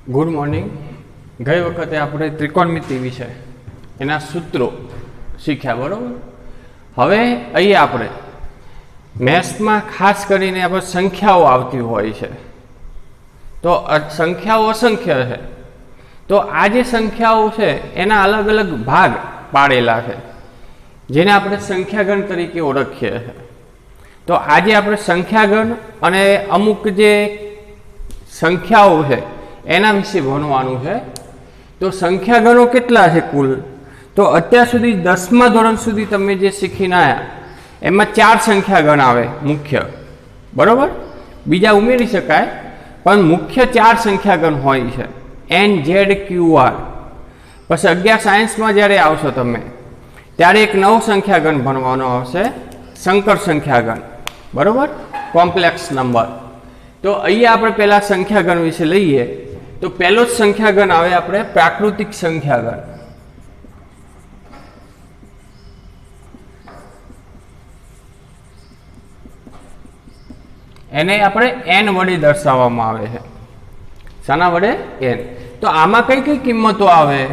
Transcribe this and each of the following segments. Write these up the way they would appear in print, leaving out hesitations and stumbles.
Good morning. गई वखते आपणे त्रिकोणमिति विषय एना सूत्रों शीख्या बराबर। हवे अहीं आपणे मैथ्स में खास करीने आपणे संख्याओ आवती होय छे, तो संख्याओ असंख्य है। तो आ जे संख्याओ छे एना अलग अलग भाग पाड़ेला है, जेने आपणे संख्यागण तरीके ओळखीए छे। तो आज आपणे संख्यागण अने अमुक जे संख्याओ है एना विषे भणवानुं है। तो संख्यागणों केटला है कुल? तो अत्यार सुधी 10मा धोरण सुधी तमे जे शीखीने आया एमां 4 संख्यागण आवे मुख्य, बराबर। बीजा उमेरी शकाय पण मुख्य 4 संख्यागण होय छे, एन जेड क्यू आर। पछी 11 सायन्स में ज्यारे आवशो तमे त्यारे एक नवो संख्यागण भणवानो आवशे, संकर संख्यागण, बराबर, कॉम्प्लेक्स नंबर। तो अहीं आपणे पहेला संख्यागण विषे लईए। तो पहलो ज संख्यागण आवे आपणे प्राकृतिक संख्यागण। एने आपणे एन वडे दर्शाववामां आवे छे। शाना वडे? एन। तो आमां कई कई किंमतो आवे?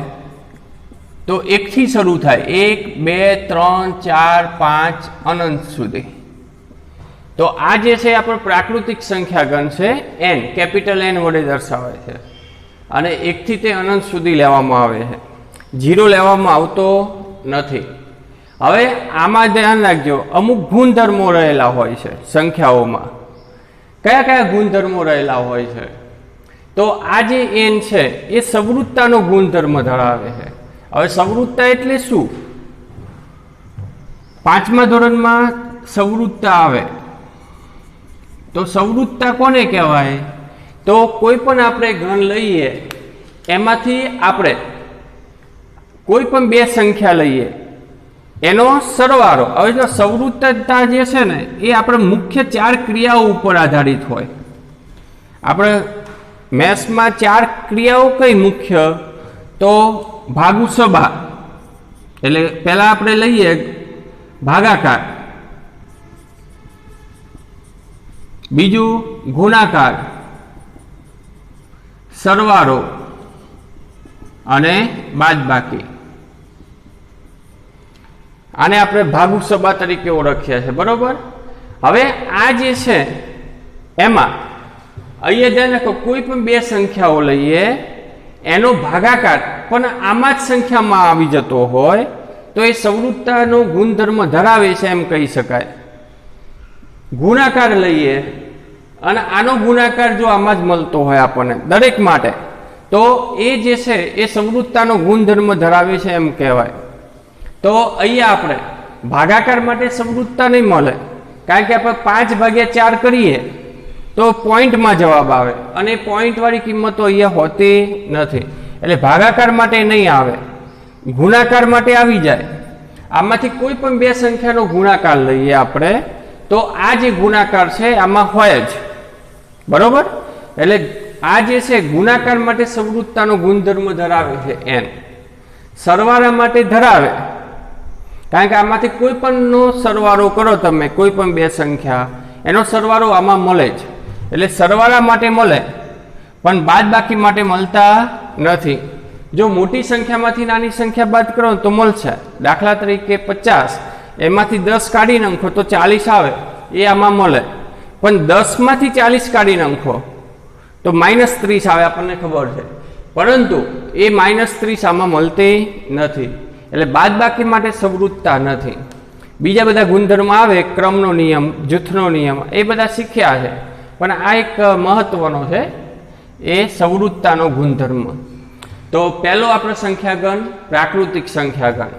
तो 1 थी शरू थाय, 1 2 3 4 5 अनंत सुधी। तो आ जे छे आपणो प्राकृतिक संख्यागण छे एन, कैपिटल एन वडे दर्शावे छे અને 1 થી તે અનંત સુધી લેવામાં આવે છે, 0 લેવામાં આવતો નથી। હવે આમાં ધ્યાન રાખજો, અમુક ગુણધર્મો રહેલા હોય છે સંખ્યાઓમાં। કયા કયા ગુણધર્મો રહેલા હોય છે? તો આ જે n છે એ સવૃત્તાનો ગુણધર્મ ધરાવે છે। હવે સવૃત્તા એટલે શું? 5મા ધોરણમાં સવૃત્તા આવે। તો સવૃત્તા કોને કહેવાય? तो कोईपण आपणे गण लईए एमांथी आपणे कोईपण 2 संख्या लईए एनो सरवाळो। हवे जो सवृत्तता जे छे ने ए आपणे मुख्य 4 क्रियाओ उपर आधारित होय। आपणे मैथ्स में 4 क्रियाओ कई मुख्य? तो भागु सभा, एटले पहेला आपणे लईए भागाकार, बीजू गुणाकार, सरवाळो अने बादबाकी। आने आपणे भागुसभा तरीके ओळखीए छे, बरोबर। हवे आ जे छे एमां अहींया ध्यान राखो, कोई पण 2 संख्याओ लईए एनो भागाकार पण आमां ज संख्यामां आवी जतो होय तो ए सवृत्तानो गुणधर्म धरावे छे एम कही शकाय। गुणाकार लईए અને આનો ગુણાકાર જો આમાં જ મળતો હોય આપણને દરેક માટે, તો એ જે છે એ સવૃત્તાનો ગુણધર્મ ધરાવે છે એમ કહેવાય। તો અહીંયા આપણે ભાગાકાર માટે સવૃત્તા નહીં મળે, કારણ કે આપણે 5/4 કરીએ તો પોઈન્ટમાં જવાબ આવે અને પોઈન્ટવાળી કિંમતો અહીંયા હોતી નથી, એટલે ભાગાકાર માટે નહીં આવે, ગુણાકાર માટે આવી જાય। આમાંથી કોઈ પણ 2 સંખ્યાનો ગુણાકાર લઈએ આપણે તો આ જે ગુણાકાર છે આમાં હોય જ, बराबर। એટલે આ જે છે ગુણાકાર માટે સવૃત્તાનો ગુણધર્મ ધરાવે છે n, સરવાળા માટે ધરાવે, કારણ કે આમાંથી કોઈ પણનો સરવાળો કરો તમે, કોઈ પણ 2 સંખ્યા એનો સરવાળો આમાં મળે જ, એટલે સરવાળા માટે મળે પણ બાદબાકી માટે મળતા નથી। જો મોટી સંખ્યામાંથી નાની સંખ્યા બાદ કરો તો મળશે। દાખલા તરીકે 50, એમાંથી 10 કાઢી નાખો તો 40 આવે, એ આમાં મળે। पण 10 मांथी 40 काढी नाखो तो -30 आवे, आपने खबर है, परंतु ए -30 आमां मळती नथी, एटले बादबाकी माटे सवृत्ता नथी। बीजा बधा गुणधर्म आवे, क्रमनो नियम, जूथनो नियम, ए बधा शीख्या है, पण आ एक महत्वनो है, ए सवृत्तानो गुणधर्म। तो पहेलो आपणे संख्यागण प्राकृतिक संख्यागण।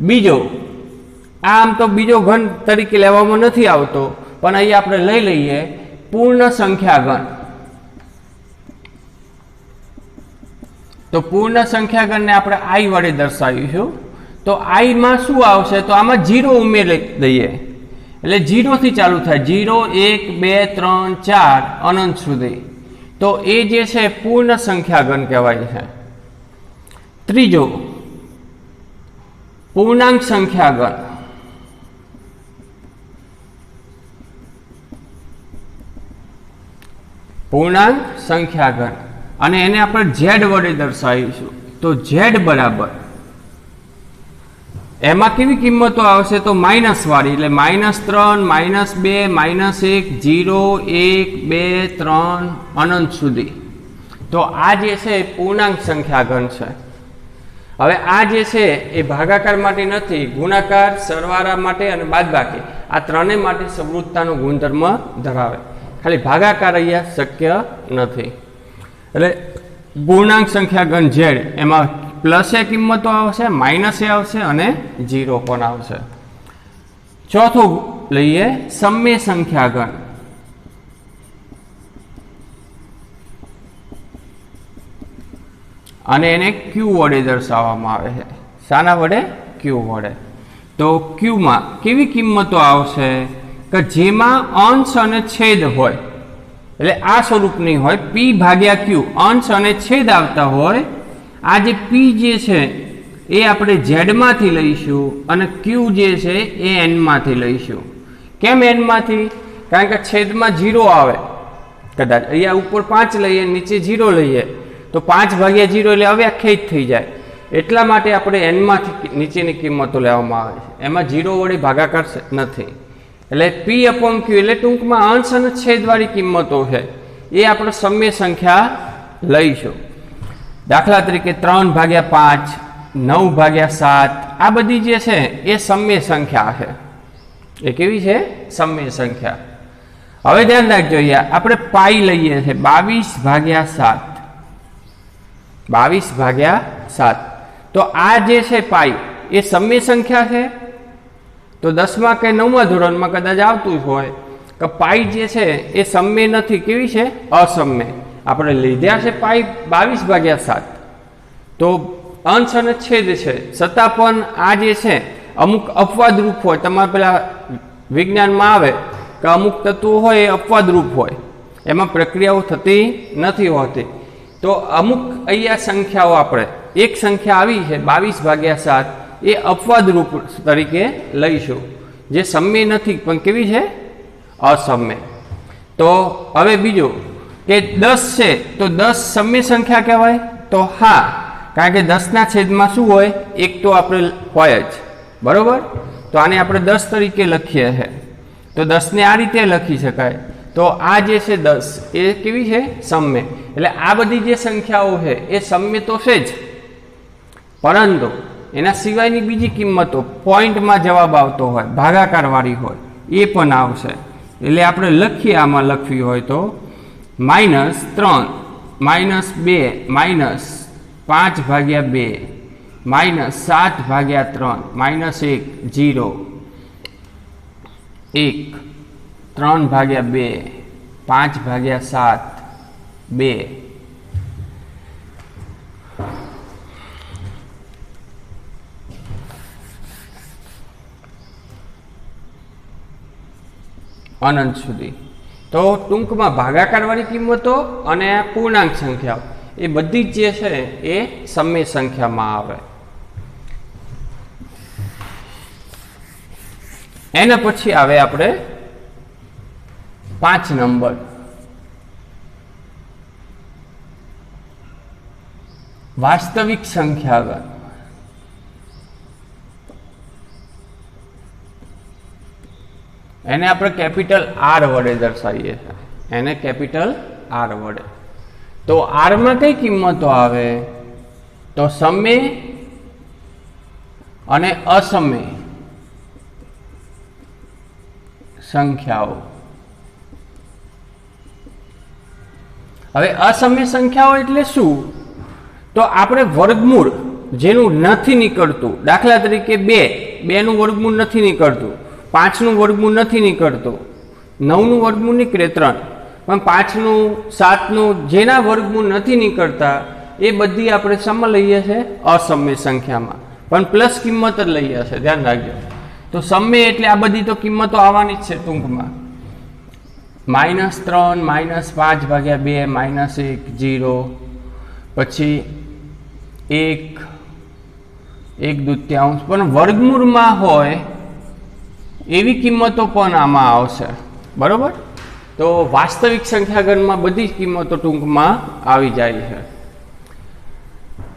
बीजो आम तो बीजो गण तरीके लेवामां नथी आवतो, पण अहीं आपणे लई लईए पूर्ण संख्यागण। तो पूर्ण संख्यागण ने आपणे आई वडे दर्शावीशुं। तो आई मां शुं आवशे? तो आमां 0 उमेरी दईए, એટલે 0 થી ચાલુ થાય, 0 1 2 3 4 અનંત સુધી। તો એ જે છે પૂર્ણ સંખ્યાગણ કહેવાય છે। ત્રીજો પૂર્ણાંક સંખ્યાગણ। पूर्णांक संख्यागण। અને એને આપણે ઝેડ વડે દર્શાવીશું તો ઝેડ બરાબર એમાં કેવી કિંમતો આવશે તો માઇનસ વાળી એટલે -3 -2 -1 0 1 2 3 અનંત સુધી તો આ જે છે એ પૂર્ણાંક સંખ્યા ઘન છે હવે આ જે છે એ ભાગાકાર માટે નથી ગુણાકાર સરવાળા માટે અને બાદબાકી આ ત્રણેય માટે સમૃદ્ધતાનો ગુણધર્મ ધરાવે ખાલી ભાગાકાર અહીંયા શક્ય નથી એટલે પૂર્ણાંક સંખ્યા ઘન ઝેડ એમાં પ્લસ એ કિંમતો આવશે માઇનસ એ આવશે અને 0 પણ આવશે ચોથું લઈએ સમય સંખ્યા ઘન અને એને ક્યુ વડે દર્શાવવામાં આવે છે શાના વડે ક્યુ વડે તો ક્યુમાં કેવી કિંમતો આવશે કે જેમાં અંશ અને છેદ હોય એટલે આ સ્વરૂપની હોય પી ભાગ્યા ક્યુ અંશ અને છેદ આવતા હોય આ જે પી જે છે એ આપણે ઝેડમાંથી લઈશું અને ક્યુ જે છે એ એનમાંથી લઈશું કેમ એનમાંથી કારણ કે છેદમાં 0 આવે કદાચ અહીંયા ઉપર 5 લઈએ નીચે 0 લઈએ તો 5 ભાગ્યા 0 એટલે અવ્યાખ્યાયિત થઈ જાય એટલા માટે આપણે એનમાંથી નીચેની કિંમતો લેવામાં આવે છે એમાં 0 વડે ભાગાકાર નથી એટલે પી અપોન ક્યુ એટલે ટૂંકમાં અંશ અને છેદવાળી કિંમતો છે એ આપણે સમય સંખ્યા લઈશું દાખલા તરીકે 3/5 9/7 આ બધી જે છે એ સમય સંખ્યા છે એ કેવી છે સમય સંખ્યા હવે ધ્યાન રાખજો આપણે પાઈ લઈએ છીએ 22/7 22/7 તો આ જે છે પાઈ એ સમય સંખ્યા છે તો 10મા કે 9મા ધોરણમાં કદાચ આવતું હોય કે પાઈ જે છે એ સમય નથી કેવી છે અસમય આપણે લીધા છે પાઈ 22/7 તો અંશ અને છેદ છે છતાં પણ આ જે છે અમુક અપવાદરૂપ હોય તમારે પેલા વિજ્ઞાનમાં આવે કે અમુક તત્વો હોય એ અપવાદરૂપ હોય એમાં પ્રક્રિયાઓ થતી નથી હોતી તો અમુક અહીંયા સંખ્યાઓ આપણે એક સંખ્યા આવી છે 22/7 એ અપવાદરૂપ તરીકે લઈશું જે સમય નથી પણ કેવી છે અસમય તો હવે બીજું કે 10 છે તો 10 સમય સંખ્યા કહેવાય તો હા કારણ કે 10ના છેદમાં શું હોય એક તો આપણે હોય જ બરોબર તો આને આપણે 10 તરીકે લખીએ છીએ તો 10ને આ રીતે લખી શકાય તો આ જે છે 10 એ કેવી છે સમય એટલે આ બધી જે સંખ્યાઓ છે એ સમય તો છે જ પરંતુ એના સિવાયની બીજી કિંમતો પોઈન્ટમાં જવાબ આવતો હોય ભાગાકાર વાળી હોય એ પણ આવશે એટલે આપણે લખીએ આમાં લખવી હોય તો -3 -2 -5/2 -7/3 -1 0 1 3/2 5/7 2 અનંત સુધી તો ટૂંકમાં ભાગાકાર વાળી કિંમતો અને પૂર્ણાંક સંખ્યાઓ એ બધી જ જે છે એ સમય સંખ્યામાં આવે એના પછી આવે આપણે 5 નંબર વાસ્તવિક સંખ્યા એને આપણે કેપિટલ આર વડે દર્શાવીએ છીએ એને કેપિટલ આર વડે તો આરમાં કઈ કિંમતો આવે તો સમય અને અસમય સંખ્યાઓ હવે અસમય સંખ્યાઓ એટલે શું તો આપણે વર્ગમૂળ જેનું નથી નીકળતું દાખલા તરીકે 2 નું વર્ગમૂળ નથી નીકળતું 5 નું વર્ગમૂળ નથી નીકળતું 9 નું વર્ગમૂળ નીકળે 3 પણ 5 નું 7 નું જેના વર્ગમૂળ નથી નીકળતા એ બધી આપણે શામાં લઈએ છીએ અસમય સંખ્યામાં પણ પ્લસ કિંમત જ લઈએ છીએ ધ્યાન રાખજો તો સમય એટલે આ બધી તો કિંમતો આવવાની જ છે ટૂંકમાં -3 -5/2 -1 0 પછી 1/2 પણ વર્ગમૂળમાં હોય એવી કિંમતો પણ આમાં આવશે બરોબર તો વાસ્તવિક સંખ્યાગણમાં બધી જ કિંમતો ટૂંકમાં આવી જાય છે.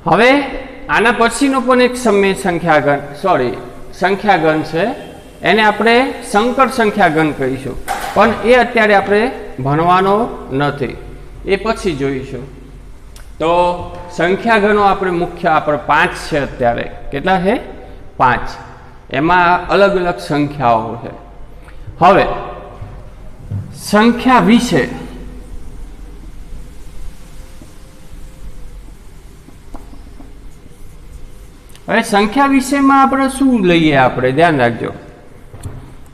હવે આના પછીનો પણ એક સંખ્યાગણ છે, એને આપણે સંકર સંખ્યાગણ કહીશું, પણ એ અત્યારે આપણે ભણવાનો નથી, એ પછી જોઈશું. તો સંખ્યાગણો આપણે મુખ્ય આપણે 5 છે અત્યારે. કેટલા છે? 5. એમાં અલગ અલગ સંખ્યાઓ છે. હવે સંખ્યા વિશે સંખ્યા વિશેમાં આપણે શું લઈએ? આપણે ધ્યાન રાખજો.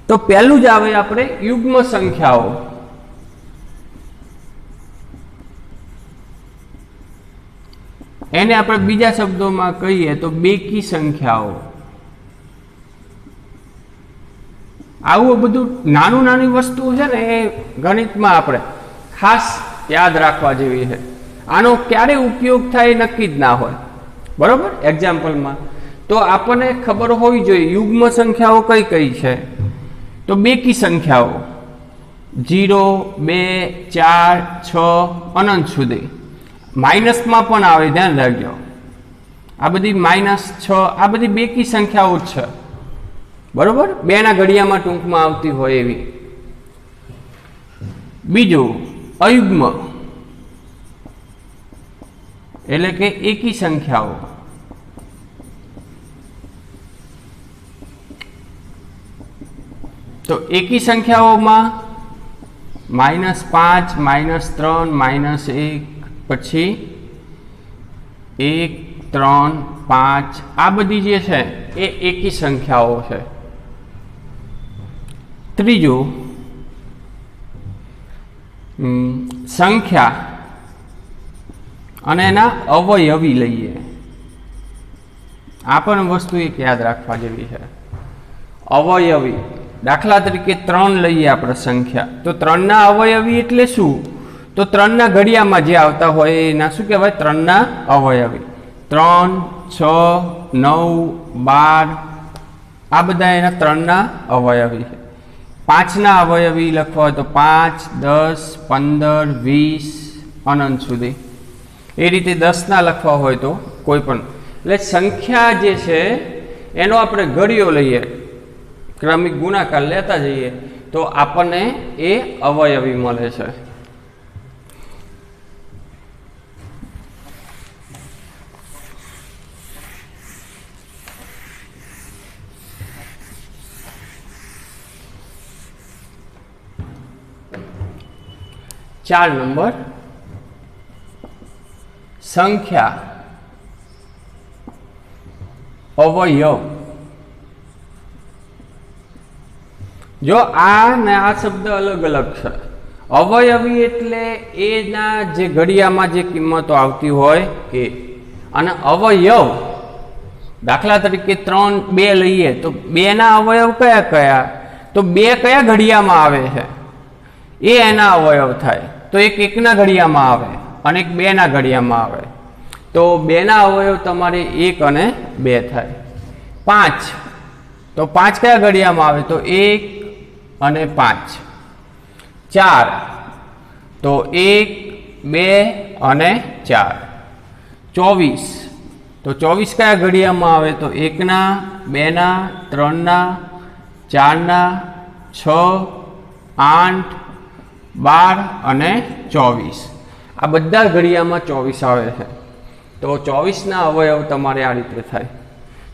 તો પહેલું જ આવે આપણે યુગ્મ સંખ્યાઓ. એને આપણે બીજા શબ્દોમાં કહીએ તો બેકી સંખ્યાઓ. આવું બધું નાની વસ્તુ છે ને, એ ગણિતમાં આપણે ખાસ યાદ રાખવા જેવી છે. આનો ક્યારે ઉપયોગ થાય નક્કી જ ના હોય, બરોબર? એક્ઝામ્પલમાં તો આપણને ખબર હોવી જોઈએ યુગ્મ સંખ્યાઓ કઈ કઈ છે. તો બેકી સંખ્યાઓ 0, 2, 4, 6 અનંત સુધી. માઇનસમાં પણ આવે, ધ્યાન રાખજો. આ બધી -6 આ બધી બેકી સંખ્યાઓ જ છે, બરોબર? 2 ના ઘડિયામાં ટૂંકમાં આવતી હોય એવી. બીજું અયુગ્મ એટલે કે એકી સંખ્યાઓ. તો એકી સંખ્યાઓમાં -5, -3, -1, પછી 1, 3, 5 આ બધી જે છે એ એકી સંખ્યાઓ છે. ત્રીજું સંખ્યા અને એના અવયવી લઈએ. આ પણ વસ્તુ એક યાદ રાખવા જેવી છે. અવયવી, દાખલા તરીકે 3 લઈએ આપણે સંખ્યા, તો 3 ના અવયવી એટલે શું? તો 3 ના ઘડિયામાં જે આવતા હોય એના શું કહેવાય? 3 ના અવયવી. 3, 6, 9, 12 આ બધા એના 3 ના અવયવી છે. 5 ના અવયવી લખવા હોય તો 5, 10, 15, 20 અનંત સુધી. એ રીતે 10 ના લખવા હોય તો કોઈ પણ. એટલે સંખ્યા જે છે એનો આપણે ઘડિયો લઈએ, ક્રમિક ગુણાકાર લેતા જઈએ તો આપણને એ અવયવી મળે છે. ચાર નંબર સંખ્યા અવયવ. જો આ ને આ શબ્દ અલગ અલગ છે. અવયવી એટલે એના જે ઘડિયામાં જે કિંમતો આવતી હોય એ, અને અવયવ દાખલા તરીકે 3, 2 લઈએ તો 2 ના અવયવ કયા કયા? તો 2 કયા ઘડિયામાં આવે છે એ એના અવયવ થાય. તો એક 1 ના ઘડિયામાં આવે અને એક 2 ના ઘડિયામાં આવે. તો 2 ના અવયવ તમારે 1 અને 2 થાય. 5 તો 5 કયા ઘડિયામાં આવે? તો 1 અને 5. 4 તો 1, 2 અને 4. 24 તો 24 કયા ઘડિયામાં આવે? તો 1 ના, 2 ના, 3 ના, 4 ના, 6, 8, 12 અને 24. આ બધા ઘડિયામાં 24 આવે છે. તો 24 ના અવયવ તમારે આ રીતે થાય.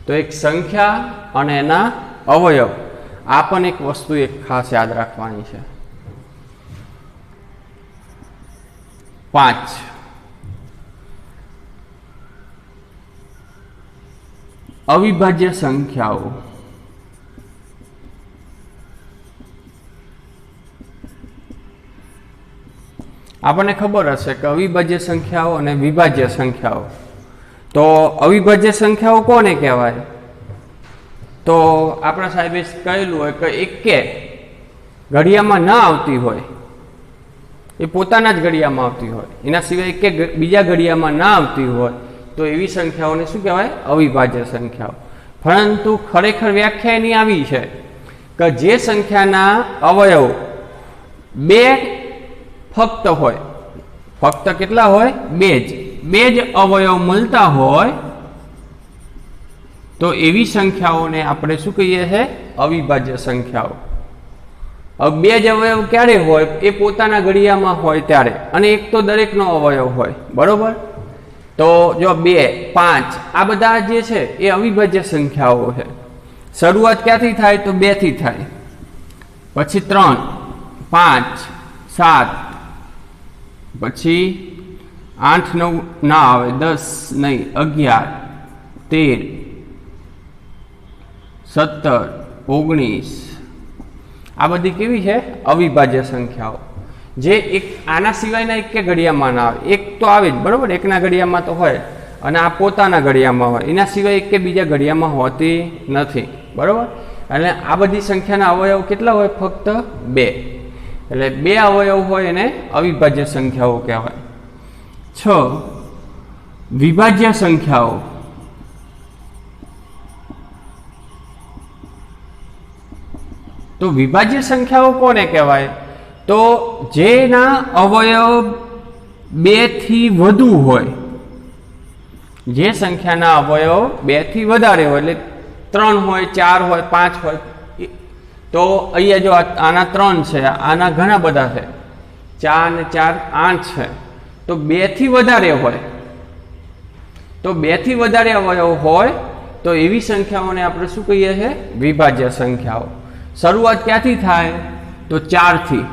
તો એક સંખ્યા અને એના અવયવ, આ પણ એક વસ્તુ એક ખાસ યાદ રાખવાની છે. 5 અવિભાજ્ય સંખ્યાઓ. આપણને ખબર હશે કે અવિભાજ્ય સંખ્યાઓ અને વિભાજ્ય સંખ્યાઓ. તો અવિભાજ્ય સંખ્યાઓ કોને કહેવાય? તો આપણા સાહેબે કહેલું હોય કે એકે ઘડિયામાં ન આવતી હોય, એ પોતાના જ ઘડિયામાં આવતી હોય, એના સિવાય એકે બીજા ઘડિયામાં ના આવતી હોય, તો એવી સંખ્યાઓને શું કહેવાય? અવિભાજ્ય સંખ્યાઓ. પરંતુ ખરેખર વ્યાખ્યા એની આવી છે કે જે સંખ્યાના અવયવ 2 ફક્ત હોય, ફક્ત કેટલા હોય? બે જ અવયવ મળતા હોય તો એવી સંખ્યાઓને આપણે શું કહીએ છીએ? અવિભાજ્ય સંખ્યાઓ. હવે બે જ અવયવ ક્યારે હોય? એ પોતાના ઘડિયામાં હોય ત્યારે, અને એક તો દરેકનો અવયવ હોય, બરોબર? તો જો 2, 5 આ બધા જે છે એ અવિભાજ્ય સંખ્યાઓ છે. શરૂઆત ક્યાંથી થાય? તો 2 થી થાય, પછી 3, 5, 7, પછી 8, 9 ના આવે, 10 નહીં, 11, 13, 17, 19 આ બધી કેવી છે? અવિભાજ્ય સંખ્યાઓ, જે એક આના સિવાયના એક કે ઘડિયામાં ના આવે. એક તો આવે જ, બરોબર? એકના ઘડિયામાં તો હોય, અને આ પોતાના ઘડિયામાં હોય, એના સિવાય એક કે બીજા ઘડિયામાં હોતી નથી, બરોબર? એટલે આ બધી સંખ્યાના અવયવ કેટલા હોય? ફક્ત 2. એટલે 2 અવયવ હોય એને અવિભાજ્ય સંખ્યાઓ કહેવાય. 6 વિભાજ્ય સંખ્યાઓ. તો વિભાજ્ય સંખ્યાઓ કોને કહેવાય? તો જેના અવયવ 2 થી વધુ હોય, જે સંખ્યાના અવયવ 2 થી વધારે હોય, એટલે 3 હોય, 4 હોય, 5 હોય. તો અહીંયા જો આના 3 છે, આના ઘણા બધા છે, 4 ને 4 8 છે. તો 2 થી વધારે હોય, તો 2 થી વધારે અવયવ હોય તો એવી સંખ્યાઓને આપણે શું કહીએ છીએ? વિભાજ્ય સંખ્યાઓ. શરૂઆત ક્યાંથી થાય? તો 4 થી,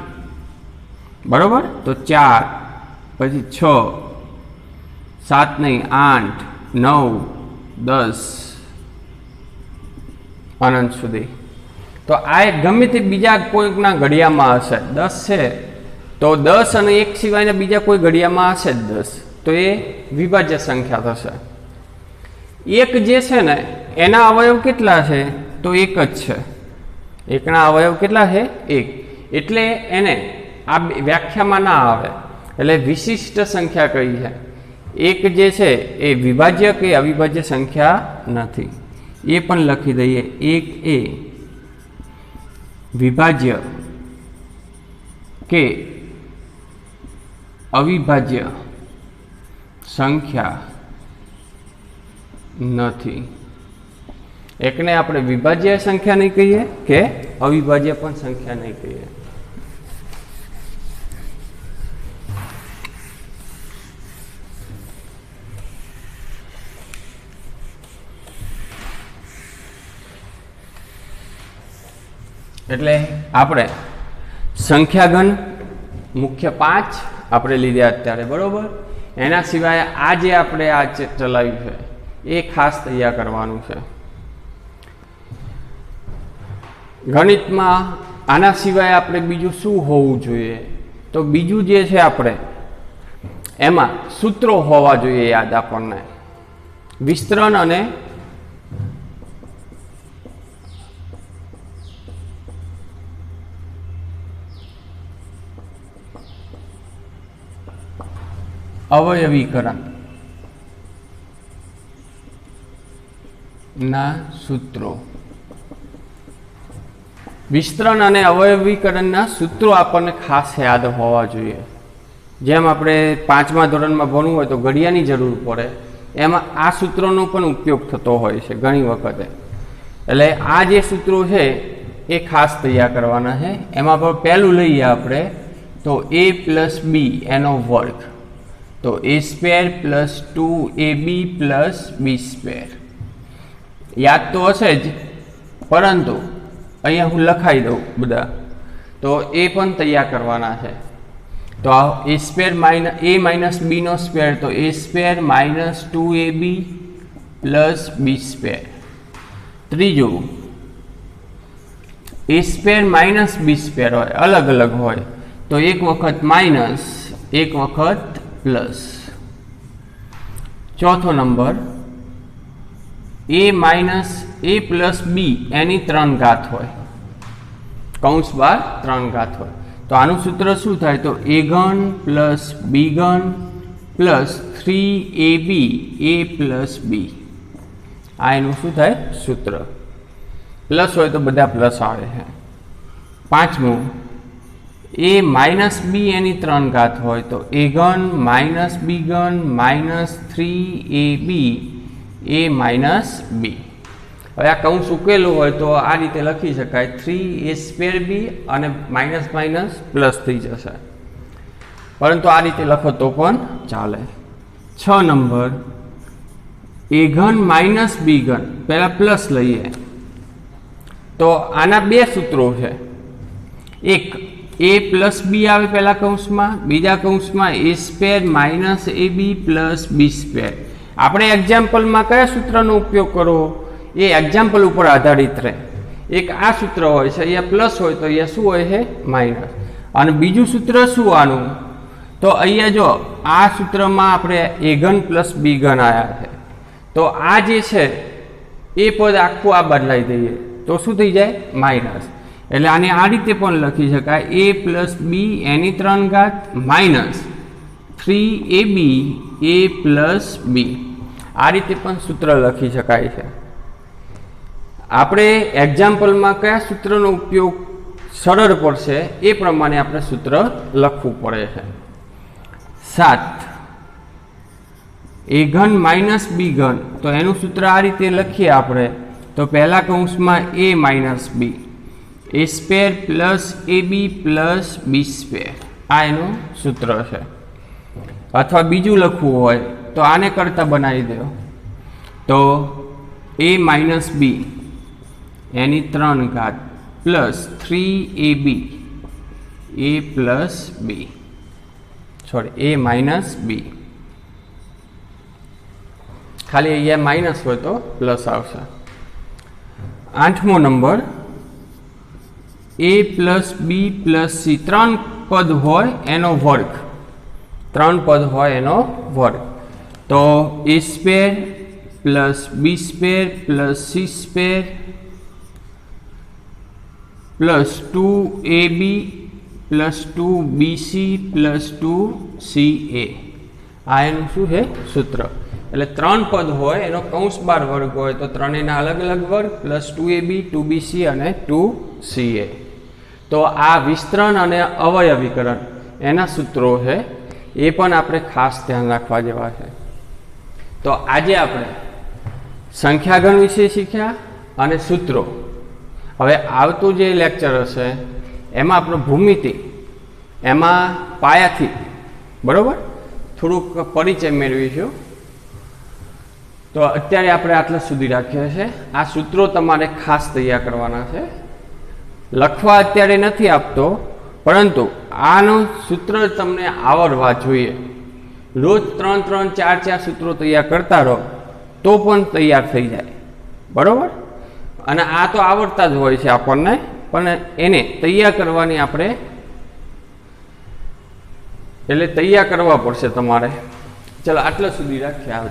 બરોબર? તો 4, પછી 6, 7 નહીં, 8, 9, 10 અનંત સુધી. તો આ ગમે તે બીજા કોઈકના ઘડિયામાં હશે. 10 છે તો 10 અને 1 સિવાયના બીજા કોઈ ઘડિયામાં હશે જ 10, તો એ વિભાજ્ય સંખ્યા થશે. 1 જે છે ને એના અવયવ કેટલા છે? તો 1 જ છે. એકના અવયવ કેટલા છે? 1. એટલે એને આ વ્યાખ્યામાં ના આવે, એટલે વિશિષ્ટ સંખ્યા કઈ છે? 1 જે છે એ વિભાજ્ય કે અવિભાજ્ય સંખ્યા નથી. એ પણ લખી દઈએ. 1 એ વિભાજ્ય કે અવિભાજ્ય સંખ્યા નથી. એકને આપણે વિભાજ્ય સંખ્યા નહીં કહીએ કે અવિભાજ્ય પણ સંખ્યા નહીં કહીએ. એટલે આપણે સંખ્યાઘન મુખ્ય 5 આપણે લીધા અત્યારે, બરોબર? એના સિવાય આ જે આપણે આ ચલાવ્યું છે એ ખાસ તૈયાર કરવાનું છે. ગણિતમાં આના સિવાય આપણે બીજું શું હોવું જોઈએ? તો બીજું જે છે આપણે એમાં સૂત્રો હોવા જોઈએ યાદ આપણને. વિસ્તરણ અને અવયવીકરણ ના સૂત્રો. વિસ્તરણ અને અવયવીકરણના સૂત્રો આપણને ખાસ યાદ હોવા જોઈએ. જેમ આપણે 5મા ધોરણમાં ભણવું હોય તો ઘડિયાની જરૂર પડે, એમાં આ સૂત્રોનો પણ ઉપયોગ થતો હોય છે ઘણી વખતે. એટલે આ જે સૂત્રો છે એ ખાસ તૈયાર કરવાના છે. એમાં પણ પહેલું લઈએ આપણે તો a + b એનો વર્ગ, તો a² + 2ab + b². યાદ તો હશે જ, પરંતુ અહીંયા હું લખાઈ દઉં બધા, તો એ પણ તૈયાર કરવાના છે. તો a² - b², તો a² - 2ab + b². ત્રીજું a² - b² હોય, અલગ અલગ હોય, તો એક વખત માઇનસ, એક વખત પ્લસ. ચોથો નંબર a + b એની 3 ઘાત હોય, કૌંસ બહાર 3 ઘાત હોય. તો આનું સૂત્ર શું થાય? તો a³ + b³ + 3ab a + b. આ એનું શું થાય? સૂત્ર. પ્લસ હોય તો બધા પ્લસ આવે છે. પાંચમું a માઇનસ બી એની 3 ઘાત હોય તો a ઘન માઇનસ બી ઘન માઇનસ 3ab a માઇનસ બી. હવે આ કૌંસ ઉકેલું હોય તો આ રીતે લખી શકાય 3a² બી અને માઇનસ માઇનસ પ્લસ થઈ જશે, પરંતુ આ રીતે લખો તો પણ ચાલે. 6 નંબર a ઘન માઇનસ બી ઘન, પહેલા પ્લસ લઈએ તો આના બે સૂત્રો છે. એક a પ્લસ બી આવે પહેલા કૌંસમાં, બીજા કૌંસમાં a² minus ab plus b². આપણે એક્ઝામ્પલમાં કયા સૂત્રનો ઉપયોગ કરવો એ એક્ઝામ્પલ ઉપર આધારિત રહે. એક આ સૂત્ર હોય છે, અહીંયા પ્લસ હોય તો અહીંયા શું હોય છે માઇનસ. અને બીજું સૂત્ર શું આનું, તો અહીંયા જો આ સૂત્રમાં આપણે a ઘન પ્લસ બી ઘન આવ્યા છે, તો આ જે છે એ પદ આખું આ બદલાઈ દઈએ તો શું થઈ જાય માઇનસ. એટલે આને આ રીતે પણ લખી શકાય a પ્લસ બી એની 3 ઘાત માઇનસ 3ab a પ્લસ બી. આ રીતે પણ સૂત્ર લખી શકાય છે. આપણે એક્ઝામ્પલમાં કયા સૂત્રનો ઉપયોગ સરળ પડશે એ પ્રમાણે આપણે સૂત્ર લખવું પડે છે. 7 a ઘન માઇનસ બી ઘન, તો એનું સૂત્ર આ રીતે લખીએ આપણે તો પહેલા કૌંસમાં a minus b a² plus ab plus b², આ એનું સૂત્ર છે. અથવા બીજું લખવું હોય તો આને કરતા બનાવી દો તો a માઇનસ બી એની 3 ઘાત plus 3ab a plus B, sorry a minus B. ખાલી અહીંયા માઇનસ હોય તો પ્લસ આવશે. 8મો નંબર a plus B plus C, 3 પદ હોય એનો વર્ગ, 3 પદ હોય એનો વર્ગ, તો a² plus b² plus c² plus 2ab plus 2bc plus 2ca. આ એનું શું છે સૂત્ર. એટલે 3 પદ હોય એનો કૌંસ બાર વર્ગ હોય તો ત્રણેયના અલગ અલગ વર્ગ પ્લસ 2ab 2bc અને 2ca. તો આ વિસ્તરણ અને અવયવીકરણ એના સૂત્રો છે, એ પણ આપણે ખાસ ધ્યાન રાખવા જેવા છે. તો આજે આપણે સંખ્યાગણ વિશે શીખ્યા અને સૂત્રો. હવે આવતું જે લેક્ચર હશે એમાં આપણો ભૂમિતિ, એમાં પાયાથી બરાબર થોડુંક પરિચય મેળવીશું. તો અત્યારે આપણે આટલા સુધી રાખ્યા છે. આ સૂત્રો તમારે ખાસ તૈયાર કરવાના છે. લખવા અત્યારે નથી આપતો, પરંતુ આનું સૂત્ર તમને આવડવા જોઈએ. રોજ 3 4 સૂત્રો તૈયાર કરતા રહો તો પણ તૈયાર થઈ જાય, બરાબર. અને આ તો આવડતા જ હોય છે આપણને, પણ એને તૈયાર કરવાની આપણે એટલે તૈયાર કરવા પડશે તમારે. ચલો આટલા સુધી રાખ્યા.